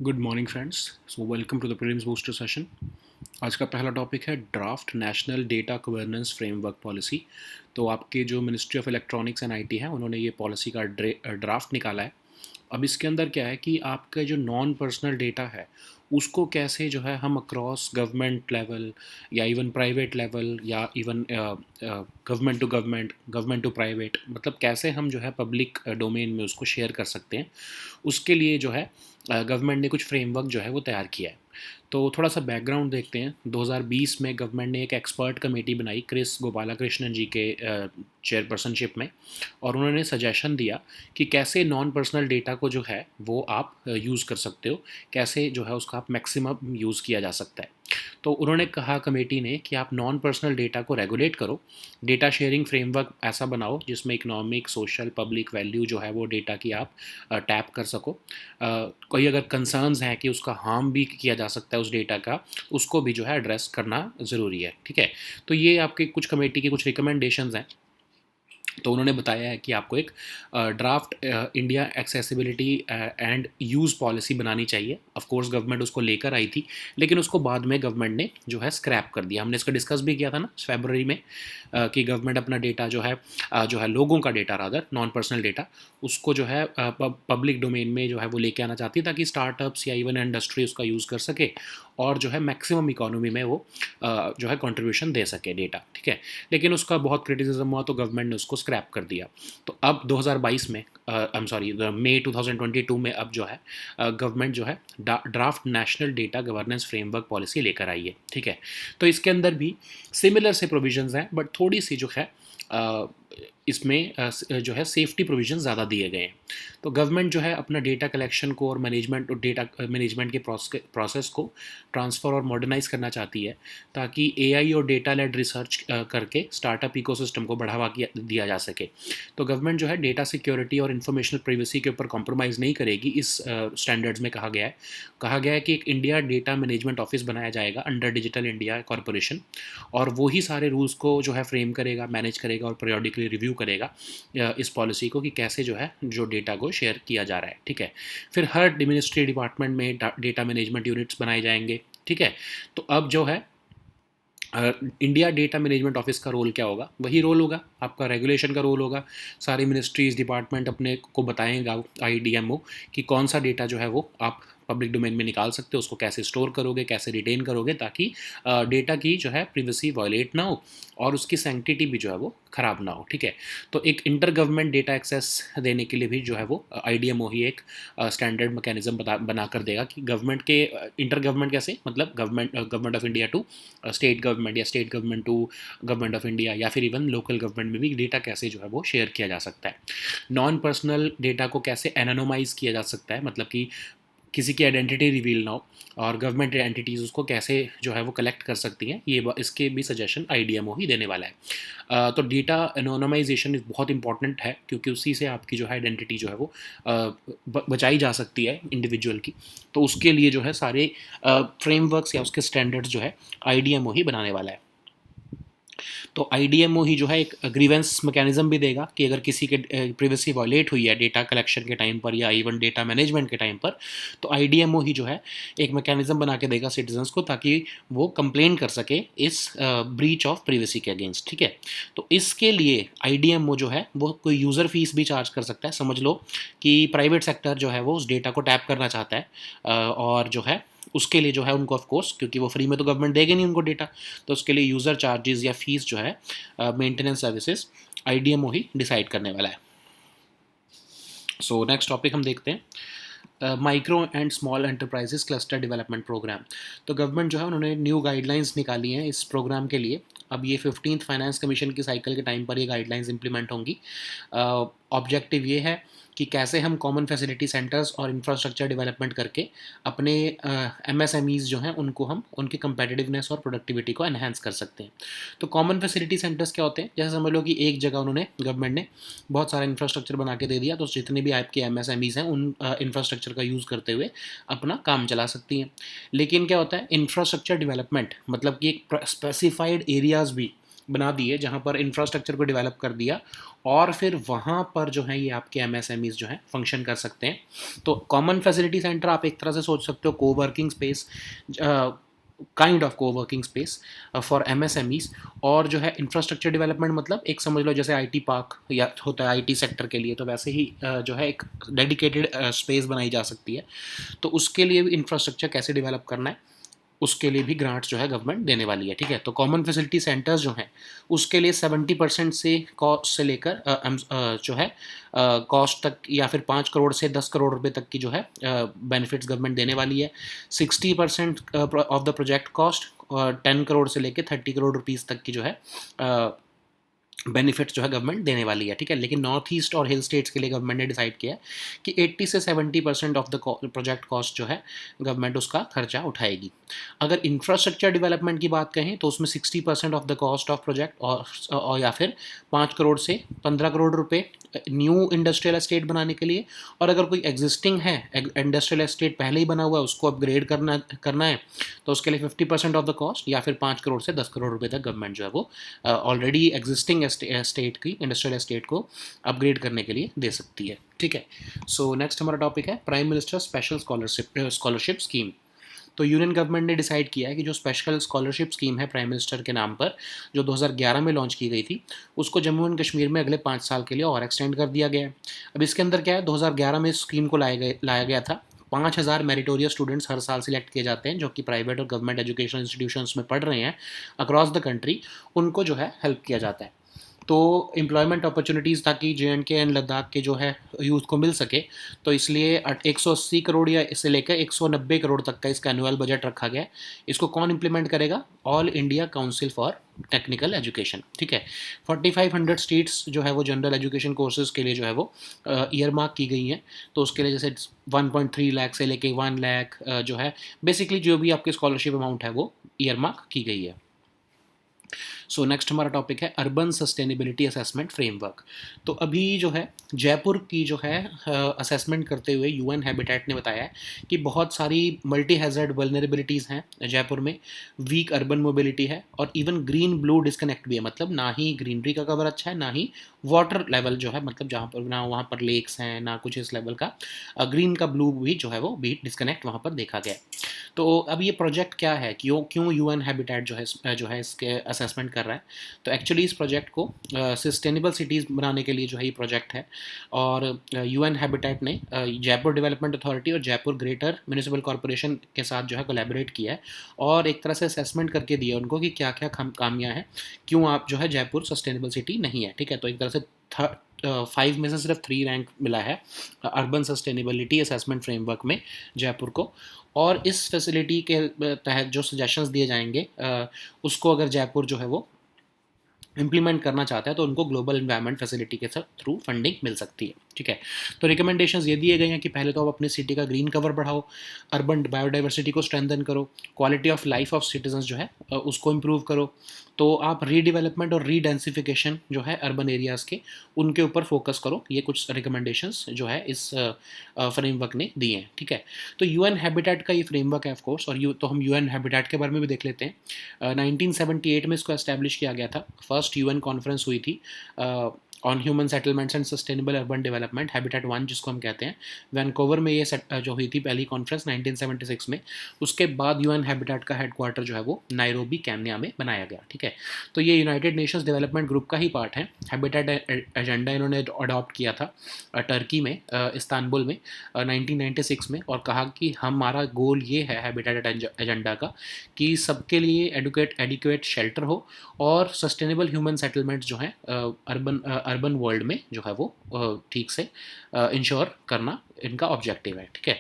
Good morning friends. So welcome to the prelims booster session. आज का पहला topic है draft national data governance framework policy. तो आपके जो ministry of electronics and IT है उन्होंने ये पॉलिसी का ड्राफ्ट निकाला है। अब इसके अंदर क्या है कि आपका जो नॉन पर्सनल डेटा है उसको कैसे जो है हम अक्रॉस गवर्नमेंट लेवल या इवन प्राइवेट लेवल या इवन गवर्नमेंट टू प्राइवेट, मतलब कैसे हम जो है पब्लिक डोमेन में उसको शेयर कर सकते हैं। उसके लिए जो है गवर्नमेंट ने कुछ फ्रेमवर्क जो है वो तैयार किया है। तो थोड़ा सा बैकग्राउंड देखते हैं। 2020 में गवर्नमेंट ने एक एक्सपर्ट कमेटी बनाई क्रिस गोपालाकृष्णन जी के चेयरपर्सनशिप में, और उन्होंने सजेशन दिया कि कैसे नॉन पर्सनल डेटा को जो है वो आप यूज़ कर सकते हो, कैसे जो है उसका आप मैक्सिमम यूज़ किया जा सकता है। तो उन्होंने कहा कमेटी ने कि आप नॉन पर्सनल डेटा को रेगुलेट करो, डेटा शेयरिंग फ्रेमवर्क ऐसा बनाओ जिसमें इकोनॉमिक सोशल पब्लिक वैल्यू जो है वो डेटा की आप टैप कर सको। कोई अगर कंसर्न्स हैं कि उसका हार्म भी किया जा सकता है उस डेटा का, उसको भी जो है एड्रेस करना ज़रूरी है। ठीक है, तो ये आपके कुछ कमेटी के कुछ रिकमेंडेशंस हैं। तो उन्होंने बताया है कि आपको एक draft India accessibility and use policy बनानी चाहिए। ऑफ कोर्स गवर्नमेंट उसको लेकर आई थी, लेकिन उसको बाद में गवर्नमेंट ने जो है स्क्रैप कर दिया। हमने इसका डिस्कस भी किया था ना फरवरी में, कि गवर्नमेंट अपना डेटा जो है लोगों का data rather non personal data, उसको जो है पब्लिक डोमेन में जो है वो लेके आना चाहती ताकि स्टार्टअप्स या इवन इंडस्ट्री उसका यूज़ कर सके और जो है मैक्सिमम इकोनॉमी में वो जो है कंट्रीब्यूशन दे सके डेटा। ठीक है, लेकिन उसका बहुत क्रिटिसिज्म हुआ तो गवर्नमेंट ने उसको स्क्रैप कर दिया। तो अब 2022 में आई एम सॉरी मई 2022 में अब जो है गवर्नमेंट जो है draft national data governance framework policy लेकर आई है। ठीक है, तो इसके अंदर भी सिमिलर से प्रोविजंस हैं, बट थोड़ी सी जो है इसमें जो है सेफ्टी प्रोविजन ज़्यादा दिए गए हैं। तो गवर्नमेंट जो है अपना डेटा कलेक्शन को और मैनेजमेंट और डेटा मैनेजमेंट के प्रोसेस को ट्रांसफ़र और मॉडर्नाइज करना चाहती है, ताकि एआई और डेटा लेड रिसर्च करके स्टार्टअप इकोसिस्टम को बढ़ावा दिया जा सके। तो गवर्नमेंट जो है डेटा सिक्योरिटी और इन्फॉर्मेशनल प्राइवेसी के ऊपर कॉम्प्रोमाइज़ नहीं करेगी। इस स्टैंडर्ड्स में कहा गया है कि एक इंडिया डेटा मैनेजमेंट ऑफिस बनाया जाएगा अंडर डिजिटल इंडिया कॉरपोरेशन, और वही सारे रूल्स को जो है फ्रेम करेगा, मैनेज करेगा और पीरियोडिकली रिव्यू करेगा इस पॉलिसी को कि कैसे जो है जो डेटा को शेयर किया जा रहा है। ठीक है, फिर हर मिनिस्ट्री डिपार्टमेंट में डेटा मैनेजमेंट यूनिट्स बनाए जाएंगे। ठीक है, तो अब जो है इंडिया डेटा मैनेजमेंट ऑफिस का रोल क्या होगा, वही रोल होगा आपका रेगुलेशन का रोल होगा। सारी मिनिस्ट्रीज डिपार्टमेंट अपने को बताएंगा आईडीएमओ कि कौन सा डेटा जो है वो आप पब्लिक डोमेन में निकाल सकते हो, उसको कैसे स्टोर करोगे, कैसे रिटेन करोगे, ताकि डेटा की जो है प्रिवेसी वायलेट ना हो और उसकी सैंक्टिटी भी जो है वो ख़राब ना हो। ठीक है, तो एक इंटर गवर्नमेंट डेटा एक्सेस देने के लिए भी जो है वो आईडीएमओ ही एक स्टैंडर्ड मैकेनिज्म बना कर देगा कि गवर्नमेंट के इंटर गवर्नमेंट कैसे, मतलब government of India to state government या state government to government of India या फिर इवन लोकल गवर्नमेंट में भी डेटा कैसे जो है वो शेयर किया जा सकता है। नॉन पर्सनल डेटा को कैसे एनोनोमाइज किया जा सकता है, मतलब कि किसी की आइडेंटिटी रिवील ना हो, और गवर्नमेंट एंटिटीज़ उसको कैसे जो है वो कलेक्ट कर सकती हैं, ये इसके भी सजेशन आईडीएमओ ही देने वाला है। तो डेटा एनोनमाइजेशन बहुत इंपॉर्टेंट है, क्योंकि उसी से आपकी जो है आइडेंटिटी जो है वो बचाई जा सकती है इंडिविजुअल की। तो उसके लिए जो है सारे फ्रेमवर्क्स या उसके स्टैंडर्ड्स जो है आईडीएमओ ही बनाने वाला है। तो आईडीएमओ ही जो है एक ग्रीवेंस मैकेनिज्म भी देगा कि अगर किसी के प्रिवेसी वायलेट हुई है डेटा कलेक्शन के टाइम पर या इवन डेटा मैनेजमेंट के टाइम पर, तो आईडीएमओ ही जो है एक मैकेनिज्म बना के देगा सिटीजन्स को, ताकि वो कंप्लेन कर सके इस ब्रीच ऑफ प्रिवेसी के अगेंस्ट। ठीक है, तो इसके लिए आईडीएमओ जो है वो कोई यूज़र फीस भी चार्ज कर सकता है। समझ लो कि प्राइवेट सेक्टर जो है वो उस डेटा को टैप करना चाहता है, और जो है उसके लिए जो है उनको ऑफ कोर्स, क्योंकि वो फ्री में तो गवर्नमेंट देगी नहीं उनको डेटा, तो उसके लिए यूज़र चार्जेस या फीस जो है मेंटेनेंस सर्विसेज आईडीएमओ ही डिसाइड करने वाला है। सो नेक्स्ट टॉपिक हम देखते हैं micro and small enterprises cluster development programme. तो गवर्नमेंट जो है उन्होंने न्यू गाइडलाइंस निकाली हैं इस प्रोग्राम के लिए। अब ये 15th फाइनेंस कमीशन की साइकिल के टाइम पर ये गाइडलाइंस इंप्लीमेंट होंगी। ऑब्जेक्टिव ये है कि कैसे हम कॉमन फैसिलिटी सेंटर्स और इंफ्रास्ट्रक्चर डेवलपमेंट करके अपने एमएसएमईज़ जो हैं उनको हम उनकी कंपेटिटिवनेस और प्रोडक्टिविटी को एनहांस कर सकते हैं। तो कॉमन फैसिलिटी सेंटर्स क्या होते हैं, जैसे समझ लो कि एक जगह उन्होंने गवर्नमेंट ने बहुत सारा इंफ्रास्ट्रक्चर बना के दे दिया, तो जितने भी आपके एमएसएमईज़ हैं उन इंफ्रास्ट्रक्चर का यूज़ करते हुए अपना काम चला सकती हैं। लेकिन क्या होता है इंफ्रास्ट्रक्चर डेवलपमेंट, मतलब कि एक स्पेसिफाइड एरियाज़ भी बना दिए जहाँ पर इंफ्रास्ट्रक्चर को डेवलप कर दिया, और फिर वहाँ पर जो है ये आपके एमएसएमईज जो है फंक्शन कर सकते हैं। तो कॉमन फैसिलिटी सेंटर आप एक तरह से सोच सकते हो coworking space, kind of coworking space for MSMEs. और जो है इंफ्रास्ट्रक्चर डेवलपमेंट मतलब एक समझ लो जैसे आईटी पार्क या होता है आईटी सेक्टर के लिए, तो वैसे ही जो है एक डेडिकेटेड स्पेस बनाई जा सकती है। तो उसके लिए भी इंफ्रास्ट्रक्चर कैसे डेवलप करना है उसके लिए भी ग्रांट्स जो है गवर्नमेंट देने वाली है, ठीक है। तो कॉमन फैसिलिटी सेंटर्स जो हैं उसके लिए 70% से कॉस्ट से लेकर जो है कॉस्ट तक, या फिर 5 करोड़ से 10 करोड़ रुपए तक की जो है बेनिफिट्स गवर्नमेंट देने वाली है। 60% of the project cost 10 crore से लेकर 30 करोड़ रुपीज़ तक की जो है बेनिफिट्स जो है गवर्नमेंट देने वाली है, ठीक है। लेकिन नॉर्थ ईस्ट और हिल स्टेट्स के लिए गवर्नमेंट ने डिसाइड किया है कि 80 से 70% ऑफ द प्रोजेक्ट कॉस्ट जो है गवर्नमेंट उसका खर्चा उठाएगी। अगर इंफ्रास्ट्रक्चर डेवलपमेंट की बात कहें तो उसमें 60% of the cost of project, और या फिर 5 करोड़ से 15 करोड़ रुपए न्यू इंडस्ट्रियल एस्टेट बनाने के लिए, और अगर कोई एग्जिस्टिंग है इंडस्ट्रियल एस्टेट पहले ही बना हुआ है उसको अपग्रेड करना है तो उसके लिए 50% ऑफ द कॉस्ट या फिर 5 करोड़ से 10 करोड़ रुपए तक गवर्नमेंट जो है वो ऑलरेडी एग्जिस्टिंग स्टेट की इंडस्ट्रियल एस्टेट को अपग्रेड करने के लिए दे सकती है, ठीक है। सो नेक्स्ट हमारा टॉपिक है prime minister special scholarship scheme. तो यूनियन गवर्नमेंट ने डिसाइड किया है कि जो स्पेशल स्कॉलरशिप स्कीम है प्राइम मिनिस्टर के नाम पर, जो 2011 में लॉन्च की गई थी, उसको जम्मू एंड कश्मीर में अगले 5 साल के लिए और एक्सटेंड कर दिया गया है। अब इसके अंदर क्या है, 2011 में इस स्कीम को लाया गया था। 5,000 मेरिटोरियस स्टूडेंट्स हर साल सिलेक्ट किए जाते हैं जो कि प्राइवेट और गवर्नमेंट एजुकेशन इंस्टीट्यूशंस में पढ़ रहे हैं अक्रॉस द कंट्री, उनको जो है हेल्प किया जाता है। तो एम्प्लॉयमेंट अपॉर्चुनिटीज़ ताकि JNK एंड लद्दाख के जो है यूथ को मिल सके, तो इसलिए 180 करोड़ या इससे लेकर 190 करोड़ तक का इसका एनुअल बजट रखा गया है। इसको कौन इम्प्लीमेंट करेगा? All India council for technical education, ठीक है। 4500 स्ट्रीट्स जो है वो जनरल एजुकेशन कोर्सेज के लिए जो है वो ईयर मार्क की गई हैं। तो उसके लिए जैसे 1.3 लाख से लेके 1 लाख जो है बेसिकली जो भी आपकी स्कॉलरशिप अमाउंट है वो ईयर मार्क की गई है। सो नेक्स्ट हमारा टॉपिक है अर्बन सस्टेनेबिलिटी असेसमेंट फ्रेमवर्क। तो अभी जो है जयपुर की जो है असेसमेंट करते हुए UN हैबिटेट ने बताया है कि बहुत सारी मल्टी हैज़र्ड वल्नरेबिलिटीज़ हैं जयपुर में, वीक अर्बन मोबिलिटी है, और इवन ग्रीन ब्लू डिस्कनेक्ट भी है। मतलब ना ही ग्रीनरी का कवर अच्छा है, ना ही वाटर लेवल जो है, मतलब जहाँ पर ना वहाँ पर लेक्स हैं ना कुछ इस लेवल का, ग्रीन का ब्लू भी जो है वो भी डिस्कनेक्ट वहाँ पर देखा गया। तो अब ये प्रोजेक्ट क्या है, क्यों क्यों UN हैबिटेट जो है इसके असेसमेंट कर रहा है? तो एक्चुअली इस प्रोजेक्ट को सस्टेनेबल सिटीज़ बनाने के लिए जो है ये प्रोजेक्ट है, और UN हैबिटेट ने जयपुर डेवलपमेंट अथॉरिटी और जयपुर ग्रेटर म्यूनिसिपल कॉरपोरेशन के साथ जो है कोलैबोरेट किया है, और एक तरह से असेसमेंट करके दिया उनको कि क्या क्या खामियाँ हैं, क्यों आप जो है जयपुर सस्टेनेबल सिटी नहीं है, ठीक है। तो एक तरह से 5 में से सिर्फ 3 रैंक मिला है अर्बन सस्टेनेबिलिटी असेसमेंट फ्रेमवर्क में जयपुर को। और इस फैसिलिटी के तहत जो सजेशंस दिए जाएंगे उसको अगर जयपुर जो है वो इम्प्लीमेंट करना चाहता है तो उनको ग्लोबल एनवायरनमेंट फैसिलिटी के थ्रू फंडिंग मिल सकती है, ठीक है। तो रिकमेंडेशंस ये दिए गए हैं कि पहले तो आप अपनी सिटी का ग्रीन कवर बढ़ाओ, अर्बन बायोडाइवर्सिटी को स्ट्रेंथन करो, quality of life of citizens जो है उसको इम्प्रूव करो। तो आप रीडेवलपमेंट और रीडेंसिफिकेशन जो है अर्बन एरियाज़ के, उनके ऊपर फोकस करो। ये कुछ रिकमेंडेशंस जो है इस फ्रेमवर्क ने दिए हैं, ठीक है। तो UN हैबिटेट का ये फ्रेमवर्क है ऑफ कोर्स, और तो हम UN हैबिटेट के बारे में भी देख लेते हैं। 1978 में इसको एस्टैब्लिश किया गया था। फर्स्ट UN कॉन्फ्रेंस हुई थी on human settlements and sustainable urban development, habitat 1 जिसको हम कहते हैं। वैनकोवर में ये जो हुई थी पहली कॉन्फ्रेंस 1976 में। उसके बाद UN हैबिटेट का हेडक्वार्टर जो है वो नायरोबी केन्या में बनाया गया, ठीक है। तो ये यूनाइटेड नेशंस डेवलपमेंट ग्रुप का ही पार्ट है। हैबिटेट एजेंडा इन्होंने अडॉप्ट किया था टर्की में, इस्तांबुल में 1996 में, और कहा कि हमारा गोल ये है हैबिटेट एजेंडा का कि सबके लिए एडिक्वेट शेल्टर हो और सस्टेनेबल ह्यूमन सेटलमेंट जो है अर्बन वर्ल्ड में जो है वो ठीक से इंश्योर करना इनका ऑब्जेक्टिव है, ठीक है।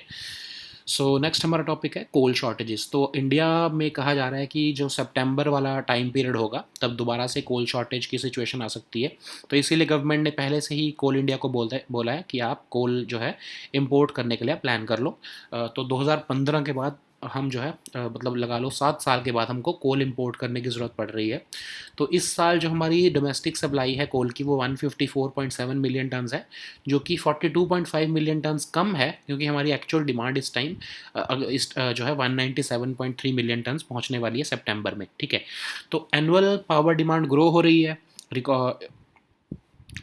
सो नेक्स्ट हमारा टॉपिक है कोल शॉर्टेजेस। तो इंडिया में कहा जा रहा है कि जो सितंबर वाला टाइम पीरियड होगा तब दोबारा से कोल शॉर्टेज की सिचुएशन आ सकती है। तो इसीलिए गवर्नमेंट ने पहले से ही कोल इंडिया को बोला है कि आप कोल जो है इंपोर्ट करने के लिए प्लान कर लो। तो 2015 के बाद हम जो है मतलब लगा लो 7 साल के बाद हमको कोल इंपोर्ट करने की ज़रूरत पड़ रही है। तो इस साल जो हमारी डोमेस्टिक सप्लाई है कोल की वो 154.7 मिलियन टन्स है, जो कि 42.5 मिलियन टन्स कम है, क्योंकि हमारी एक्चुअल डिमांड इस टाइम जो है 197.3 मिलियन टन्स पहुंचने वाली है सितंबर में, ठीक है। तो एनुअल पावर डिमांड ग्रो हो रही है,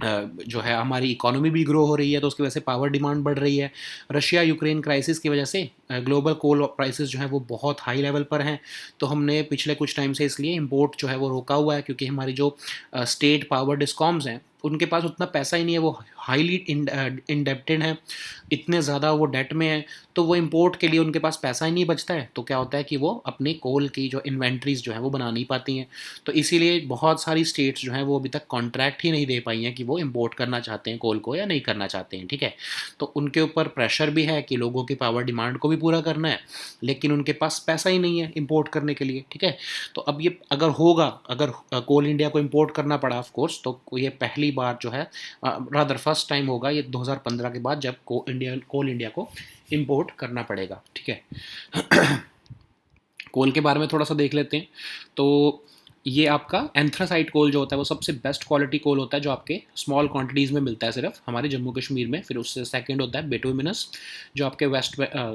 जो है हमारी इकोनॉमी भी ग्रो हो रही है, तो उसकी वजह से पावर डिमांड बढ़ रही है। रशिया यूक्रेन क्राइसिस की वजह से ग्लोबल कोल प्राइसेस जो है वो बहुत हाई लेवल पर हैं। तो हमने पिछले कुछ टाइम से इसलिए इंपोर्ट जो है वो रोका हुआ है, क्योंकि हमारी जो स्टेट पावर डिस्कॉम्स हैं उनके पास उतना पैसा ही नहीं है, वो हाईली इंडेप्टेड हैं, इतने ज़्यादा वो डेट में है, तो वो इंपोर्ट के लिए उनके पास पैसा ही नहीं बचता है। तो क्या होता है कि वो अपने कोल की जो इन्वेंट्रीज जो है वो बना नहीं पाती हैं। तो इसीलिए बहुत सारी स्टेट्स जो हैं वो अभी तक कॉन्ट्रैक्ट ही नहीं दे पाई हैं कि वो इंपोर्ट करना चाहते हैं कोल को या नहीं करना चाहते हैं, ठीक है। तो उनके ऊपर प्रेशर भी है कि लोगों की पावर डिमांड को भी पूरा करना है, लेकिन उनके पास पैसा ही नहीं है इंपोर्ट करने के लिए, ठीक है। तो अब ये अगर होगा, अगर कोल इंडिया को इंपोर्ट करना पड़ा ऑफ कोर्स, तो ये पहली बार जो है रादर फर्स्ट टाइम होगा ये 2015 के बाद, जब कोल इंडिया को इंपोर्ट करना पड़ेगा, ठीक है। कोल के बारे में थोड़ा सा देख लेते हैं। तो ये आपका एंथ्रासाइट कोल जो होता है वो सबसे बेस्ट क्वालिटी कोल होता है, जो आपके स्मॉल क्वांटिटीज़ में मिलता है सिर्फ हमारे जम्मू कश्मीर में। फिर उससे सेकंड होता है बिटुमिनस, जो आपके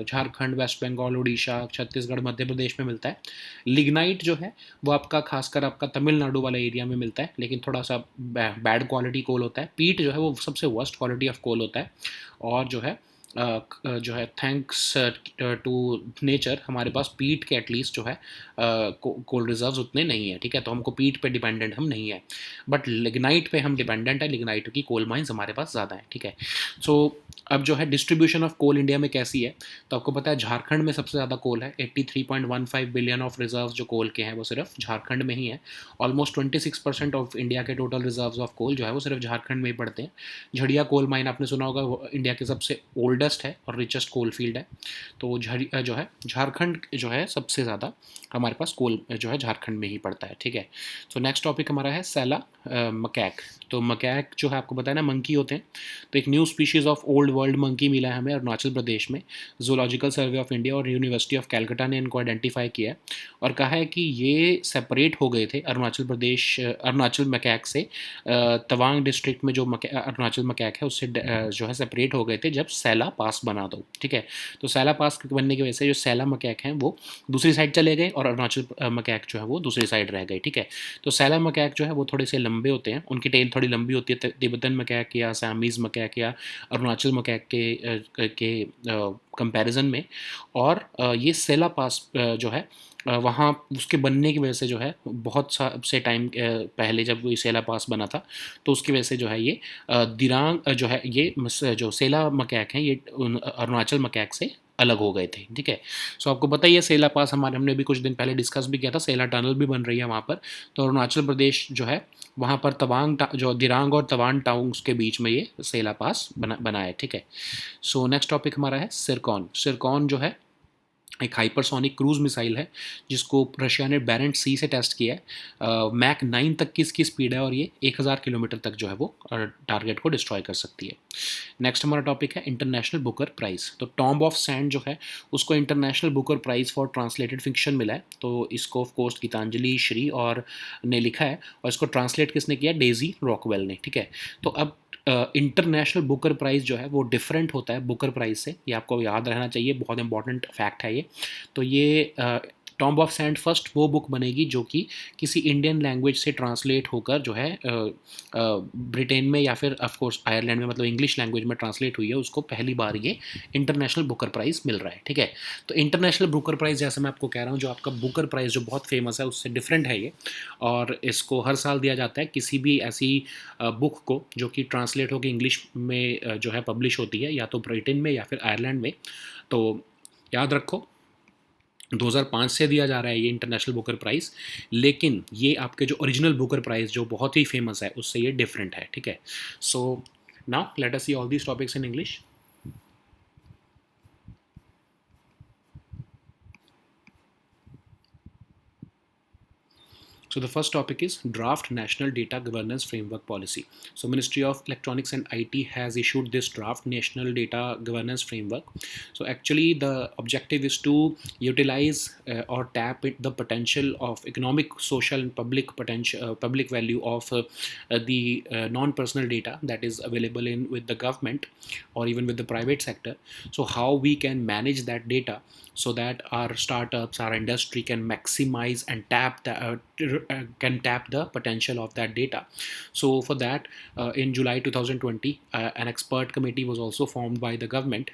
झारखंड, वेस्ट बंगाल, उड़ीसा, छत्तीसगढ़, मध्य प्रदेश में मिलता है। लिग्नाइट जो है वो आपका खासकर आपका तमिलनाडु वाले एरिया में मिलता है, लेकिन थोड़ा सा बैड क्वालिटी कोल होता है। पीट जो है वो सबसे वर्स्ट क्वालिटी ऑफ कोल होता है, और जो है थैंक्स टू नेचर हमारे पास पीट के एटलीस्ट जो है कोल रिजर्व्स उतने नहीं है, ठीक है। तो हमको पीट पे डिपेंडेंट हम नहीं है, बट लिग्नाइट पे हम डिपेंडेंट है, लिग्नाइट की कोल माइंस हमारे पास ज़्यादा है, ठीक है। सो अब जो है डिस्ट्रीब्यूशन ऑफ कोल इंडिया में कैसी है, तो आपको पता है झारखंड में सबसे ज़्यादा कोल है। 83.15 बिलियन ऑफ रिजर्व जो कोल के हैं वो सिर्फ झारखंड में ही है। ऑलमोस्ट 26% ऑफ इंडिया के टोटल रिजर्व ऑफ कोल जो है वो सिर्फ झारखंड में ही पड़ते हैं। झड़िया कोल माइन आपने सुना होगा, वो इंडिया के सबसे ओल्डेस्ट है और रिचेस्ट कोल फील्ड है। तो जो है झारखंड जो है सबसे ज़्यादा हमारे पास कोल जो है झारखंड में ही पड़ता है, ठीक है। सो नेक्स्ट टॉपिक हमारा है सैला मकैक। तो मकैक जो है आपको पता है ना, मंकी होते हैं। तो एक new species of old world monkey मिला है हमें अरुणाचल प्रदेश में। जूलॉजिकल सर्वे ऑफ इंडिया और यूनिवर्सिटी ऑफ कैलकाटा ने इनको आइडेंटिफाई किया है, और कहा है कि ये सेपरेट हो गए थे अरुणाचल मकैक से। तवांग डिस्ट्रिक्ट में जो अरुणाचल मकैक है उससे जो है सेपरेट हो गए थे जब सैला पास बना दो, ठीक है। तो सैला पास बनने की वजह से जो सैला मकैक हैं वो दूसरी साइड चले गए, और अरुणाचल मकैक जो है वो दूसरी साइड रह गए, ठीक है। तो सैला मकैक जो है वो थोड़े से लंबे होते हैं, उनकी टेल थोड़ी लंबी होती है। तिब्बतन मकैक या असमीज़ मकैक या अरुणाचल मकैक के कंपैरिजन में। और ये सैला पास जो है वहाँ उसके बनने की वजह से जो है बहुत से टाइम पहले जब वो सेला पास बना था, तो उसकी वजह से जो है ये दिरांग जो है ये जो सेला मकैक हैं ये अरुणाचल मकैक से अलग हो गए थे, ठीक है। सो आपको पता ही है सेला पास हमने भी कुछ दिन पहले डिस्कस भी किया था, सेला टनल भी बन रही है वहाँ पर। तो अरुणाचल प्रदेश जो है वहाँ पर जो दिरांग और तवांग टाउन्स के बीच में ये सेला पास बना है, ठीक है। सो नेक्स्ट टॉपिक हमारा है सिरकॉन। सिरकॉन जो है एक हाइपरसोनिक क्रूज मिसाइल है, जिसको रशिया ने बैरेंट सी से टेस्ट किया है। मैक 9 तक की इसकी स्पीड है, और ये 1000 किलोमीटर तक जो है वो टारगेट को डिस्ट्रॉय कर सकती है। नेक्स्ट हमारा टॉपिक है इंटरनेशनल बुकर प्राइज़। तो टॉम्ब ऑफ सैंड जो है उसको international Booker prize for translated fiction मिला है। तो इसको ऑफ कोर्स गीतांजलि श्री और ने लिखा है, और इसको ट्रांसलेट किसने किया, डेजी रॉकवेल ने, ठीक है। तो अब इंटरनेशनल बुकर प्राइज़ जो है वो डिफरेंट होता है बुकर प्राइज़ से, ये आपको याद रहना चाहिए, बहुत इंपॉर्टेंट फैक्ट है ये। तो ये टॉम्ब ऑफ सैंड फर्स्ट वो बुक बनेगी जो कि किसी इंडियन लैंग्वेज से ट्रांसलेट होकर जो है ब्रिटेन में या फिर ऑफ कोर्स आयरलैंड में, मतलब इंग्लिश लैंग्वेज में ट्रांसलेट हुई है, उसको पहली बार ये इंटरनेशनल बुकर प्राइज़ मिल रहा है, ठीक है। तो इंटरनेशनल बुकर प्राइज़ जैसे मैं आपको कह रहा हूँ, जो आपका बुकर प्राइज़ जो बहुत फेमस है उससे डिफरेंट है ये, और इसको हर साल दिया जाता है किसी भी ऐसी बुक को जो कि ट्रांसलेट होकर इंग्लिश में जो है पब्लिश होती है, या तो ब्रिटेन में या फिर आयरलैंड में। तो याद रखो 2005 से दिया जा रहा है ये इंटरनेशनल बुकर प्राइज़, लेकिन ये आपके जो ओरिजिनल बुकर प्राइज़ जो बहुत ही फेमस है उससे ये डिफरेंट है, ठीक है। So now let us see all these topics in English. So the first topic is Draft National Data Governance Framework Policy. So Ministry of Electronics and IT has issued this Draft National Data Governance Framework. So actually the objective is to utilize or tap the potential of economic, social and public potential, public value of the non-personal data that is available in with the government or even with the private sector. So how we can manage that data so that our startups, our industry can maximize and can tap the potential of that data. So for that, in July 2020, an expert committee was also formed by the government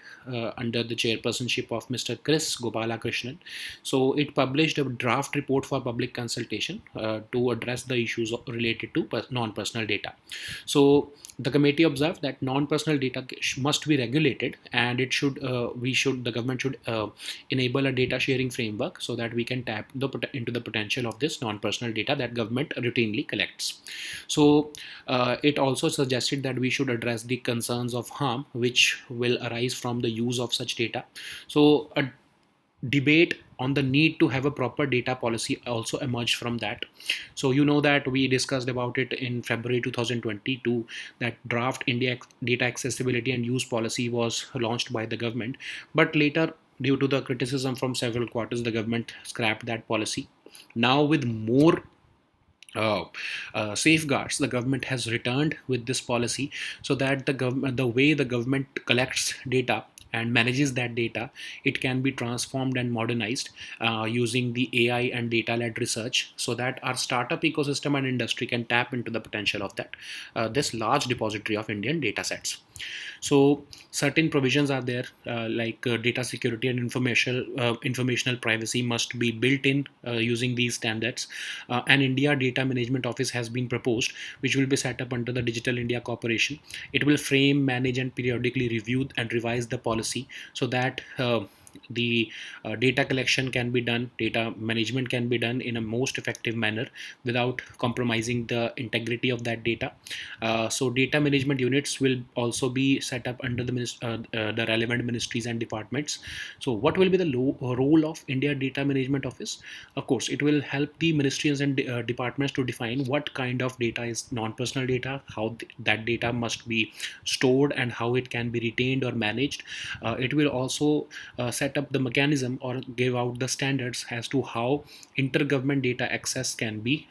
under the chairpersonship of Mr. Chris Gopalakrishnan. So it published a draft report for public consultation to address the issues related to non-personal data. So the committee observed that non-personal data must be regulated, and the government should enable a data sharing framework so that we can tap into the potential of this non-personal data that government routinely collects. So it also suggested that we should address the concerns of harm which will arise from the use of such data. So a debate on the need to have a proper data policy also emerged from that. So you know that we discussed about it in February 2022, that draft India data accessibility and use policy was launched by the government, but later, due to the criticism from several quarters, the government scrapped that policy. Now with more safeguards, the government has returned with this policy so that the way the government collects data and manages that data, it can be transformed and modernized using the AI and data-led research, so that our startup ecosystem and industry can tap into the potential of that this large depository of Indian data sets. So certain provisions are there, like data security and informational privacy must be built in using these standards. An India Data Management Office has been proposed, which will be set up under the Digital India Corporation. It will frame, manage, and periodically review and revise the policy so that the data collection can be done, data management can be done in a most effective manner without compromising the integrity of that data. So data management units will also be set up under the relevant ministries and departments. So what will be the role of India Data Management Office? Of course, it will help the ministries and departments to define what kind of data is non-personal data, how that data must be stored, and how it can be retained or managed. It will also set up the mechanism or give out the standards as to how intergovernment data access can be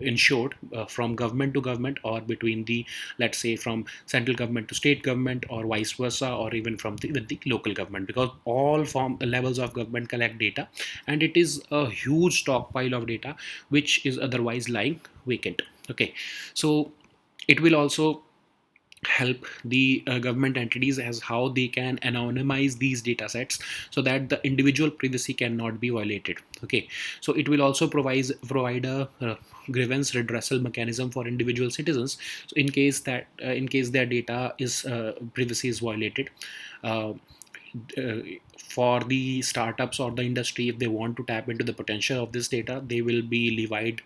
ensured from government to government, or between the, let's say, from central government to state government, or vice versa, or even with the local government, because all form levels of government collect data, and it is a huge stockpile of data which is otherwise lying vacant. Okay, so it will also help the government entities as how they can anonymize these data sets so that the individual privacy cannot be violated. Okay, so it will also provide a grievance redressal mechanism for individual citizens, so in case their data is privacy is violated. Uh, for the startups or the industry, if they want to tap into the potential of this data, they will be levied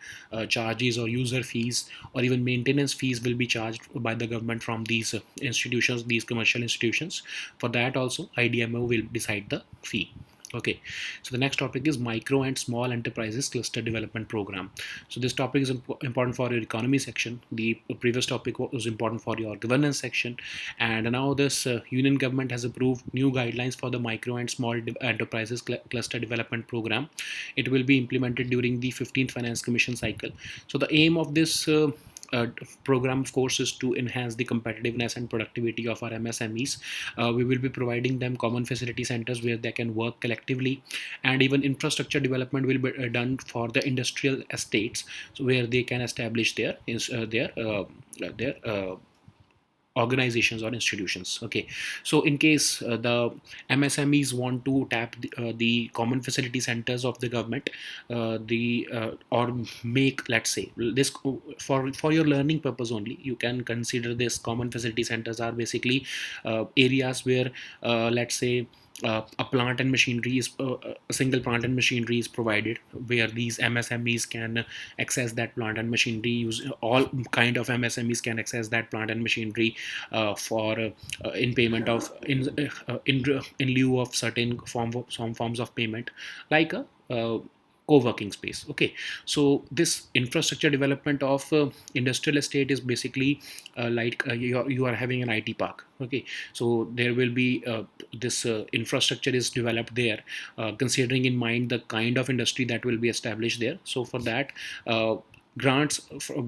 charges or user fees, or even maintenance fees will be charged by the government from these institutions, these commercial institutions. For that also, IDMO will decide the fee. Okay, so the next topic is Micro and Small Enterprises Cluster Development Program. So this topic is important for your economy section. The previous topic was important for your governance section, and now this union government has approved new guidelines for the Micro and Small Enterprises Cluster Development Program. It will be implemented during the 15th Finance Commission cycle. So the aim of this uh, program, of course, is to enhance the competitiveness and productivity of our MSMEs. We will be providing them common facility centers where they can work collectively, and even infrastructure development will be done for the industrial estates, so where they can establish their organizations or institutions. Okay, so in case the MSMEs want to tap the common facility centers of the government, or make, let's say, this for your learning purpose only, you can consider this common facility centers are basically areas where, let's say, a plant and machinery is a single plant and machinery is provided, where these MSMEs can access that plant and machinery. Use all kind of MSMEs can access that plant and machinery for in payment of in lieu of certain some forms of payment, like a co-working space. Okay, so this infrastructure development of industrial estate is basically you are having an IT park. Okay, so there will be this infrastructure is developed there, considering in mind the kind of industry that will be established there. So for that, grants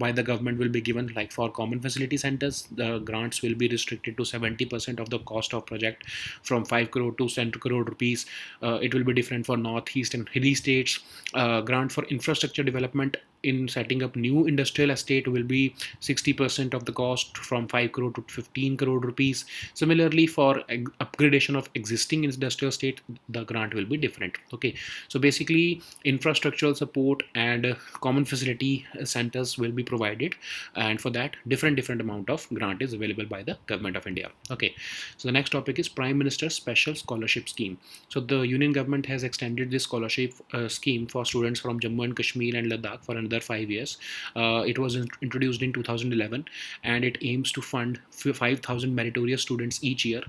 by the government will be given. Like for common facility centers, the grants will be restricted to 70% of the cost of project, from 5 crore to 10 crore rupees. It will be different for northeast and hilly states. Grant for infrastructure development in setting up new industrial estate will be 60% of the cost, from 5 crore to 15 crore rupees. Similarly, for upgradation of existing industrial estate, the grant will be different. Okay, so basically infrastructural support and common facility centers will be provided, and for that different amount of grant is available by the government of India. Okay, so the next topic is Prime Minister's Special Scholarship Scheme. So the union government has extended this scholarship scheme for students from Jammu and Kashmir and Ladakh for another 5 years. It was introduced in 2011, and it aims to fund 5,000 meritorious students each year,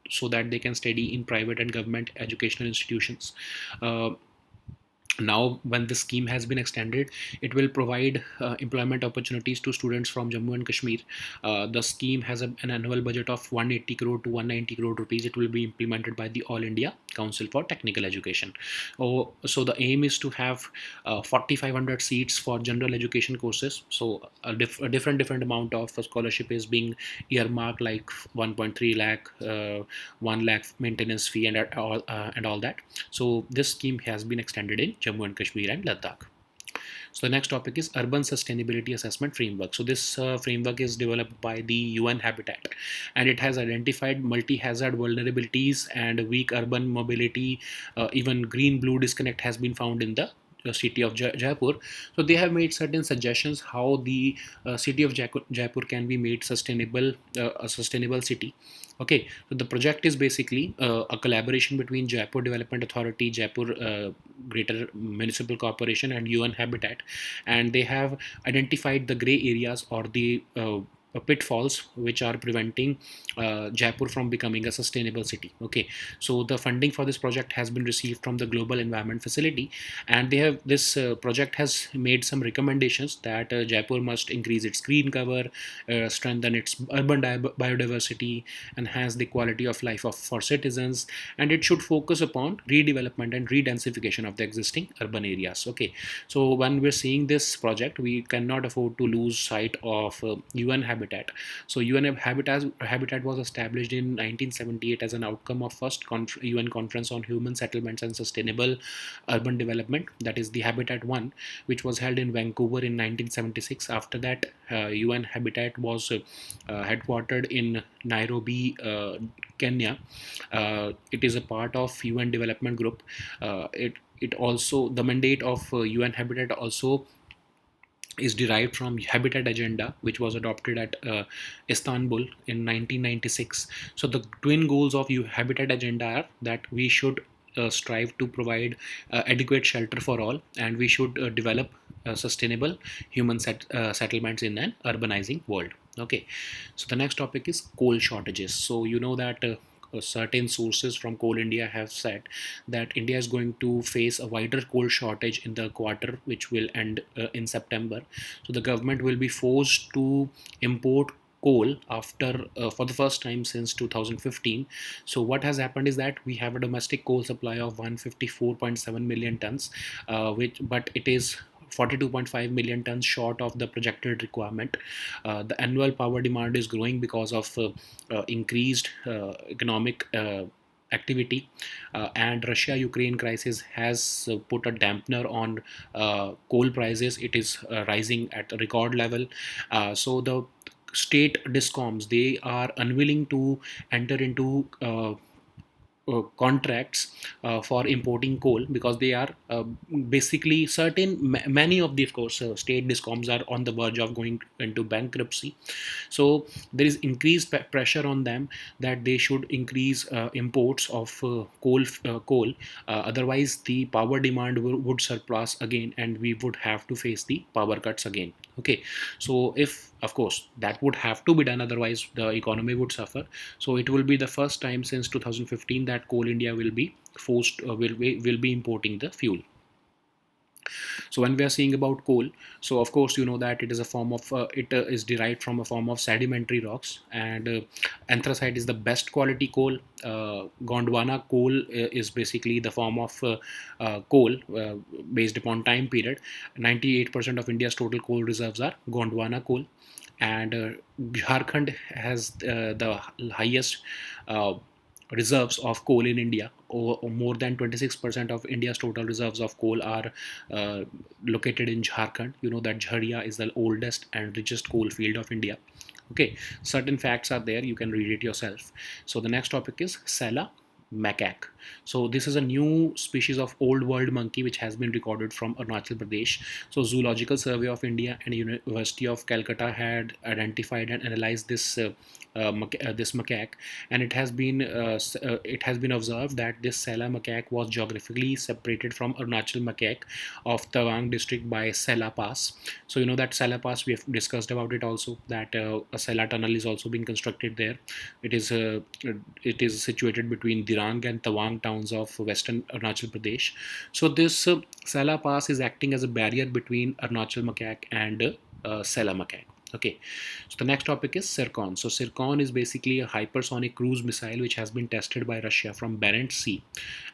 so that they can study in private and government educational institutions. Now, when this scheme has been extended, it will provide employment opportunities to students from Jammu and Kashmir. The scheme has an annual budget of 180 crore to 190 crore rupees. It will be implemented by the All India Council for Technical Education. So the aim is to have 4,500 seats for general education courses. So a different amount of scholarship is being earmarked, like 1.3 lakh, 1 lakh maintenance fee, and all that. So this scheme has been extended in Jammu and Kashmir and Ladakh. So the next topic is Urban Sustainability Assessment Framework. So this framework is developed by the UN Habitat, and it has identified multi-hazard vulnerabilities and weak urban mobility. Even green-blue disconnect has been found in the city of Jaipur. So they have made certain suggestions how the city of Jaipur can be made sustainable, a sustainable city. Okay, so the project is basically a collaboration between Jaipur Development Authority, Jaipur Greater Municipal Corporation, and UN Habitat, and they have identified the gray areas, or the pitfalls which are preventing Jaipur from becoming a sustainable city. Okay, so the funding for this project has been received from the Global Environment Facility, and they have this project has made some recommendations that Jaipur must increase its green cover, strengthen its urban biodiversity, enhance the quality of life for citizens, and it should focus upon redevelopment and redensification of the existing urban areas. Okay, so when we're seeing this project, we cannot afford to lose sight of UN Habitat. So UN Habitat was established in 1978 as an outcome of first UN conference on human settlements and sustainable urban development, that is the Habitat 1, which was held in Vancouver in 1976. After that, UN Habitat was headquartered in Nairobi, Kenya. It is a part of UN Development Group. It also, the mandate of UN Habitat also is derived from Habitat Agenda, which was adopted at Istanbul in 1996. So the twin goals of Habitat Agenda are that we should strive to provide adequate shelter for all, and we should develop sustainable human settlements in an urbanizing world. Okay, so the next topic is coal shortages. So you know that certain sources from Coal India have said that India is going to face a wider coal shortage in the quarter, which will end in September. So the government will be forced to import coal after for the first time since 2015. So what has happened is that we have a domestic coal supply of 154.7 million tons, but it is 42.5 million tons short of the projected requirement. The annual power demand is growing because of increased economic activity, and Russia-Ukraine crisis has put a dampener on coal prices. It is rising at a record level. So the state discoms, they are unwilling to enter into contracts for importing coal, because they are basically many of the, of course, state discoms are on the verge of going into bankruptcy. So there is increased pressure on them that they should increase imports of coal. Otherwise the power demand would surplus again, and we would have to face the power cuts again. Okay, so if, of course, that would have to be done, otherwise the economy would suffer. So it will be the first time since 2015 that Coal India will be forced will be importing the fuel. So when we are saying about coal, so of course you know that it is a form of is derived from a form of sedimentary rocks, and anthracite is the best quality coal. Gondwana coal is basically the form of coal based upon time period. 98% of India's total coal reserves are Gondwana coal, and Jharkhand has the highest uh, reserves of coal in India. Or more than 26% of India's total reserves of coal are uh, located in Jharkhand. You know that Jharia is the oldest and richest coal field of India. Okay, certain facts are there, you can read it yourself. So the next topic is Sela macaque. So this is a new species of old world monkey which has been recorded from Arunachal Pradesh. So Zoological Survey of India and University of Calcutta had identified and analyzed this macaque, and it has been observed that this Sela macaque was geographically separated from Arunachal macaque of Tawang district by Sela Pass. So you know that Sela Pass, we have discussed about it also, that a Sela tunnel is also being constructed there. It is situated between Dirang and Tawang towns of western Arunachal Pradesh. So this Sela Pass is acting as a barrier between Arunachal macaque and Sela macaque. Okay, so the next topic is Zircon. So Zircon is basically a hypersonic cruise missile which has been tested by Russia from Barents Sea,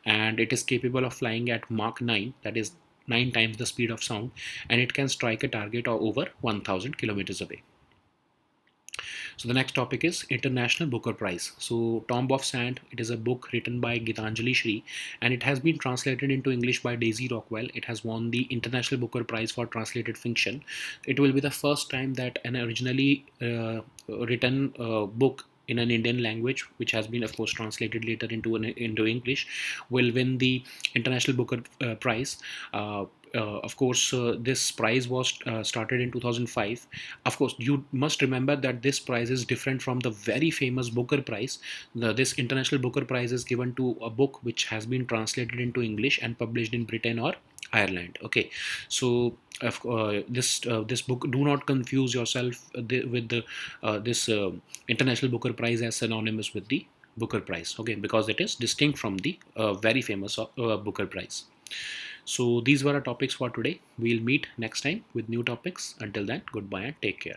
and it is capable of flying at Mach 9, that is 9 times the speed of sound, and it can strike a target of over 1000 kilometers away. So the next topic is International Booker Prize. So Tomb of Sand, it is a book written by Gitanjali Shri, and it has been translated into English by Daisy Rockwell. It has won the International Booker Prize for translated fiction. It will be the first time that an originally written book in an Indian language, which has been of course translated later into English, will win the International Booker Prize. Of course, this prize was started in 2005. Of course, you must remember that this prize is different from the very famous Booker Prize. This International Booker Prize is given to a book which has been translated into English and published in Britain or Ireland. Okay, so this book, do not confuse yourself with this International Booker Prize as synonymous with the Booker Prize. Okay, because it is distinct from the very famous Booker Prize. So these were our topics for today. We'll meet next time with new topics. Until then, goodbye and take care.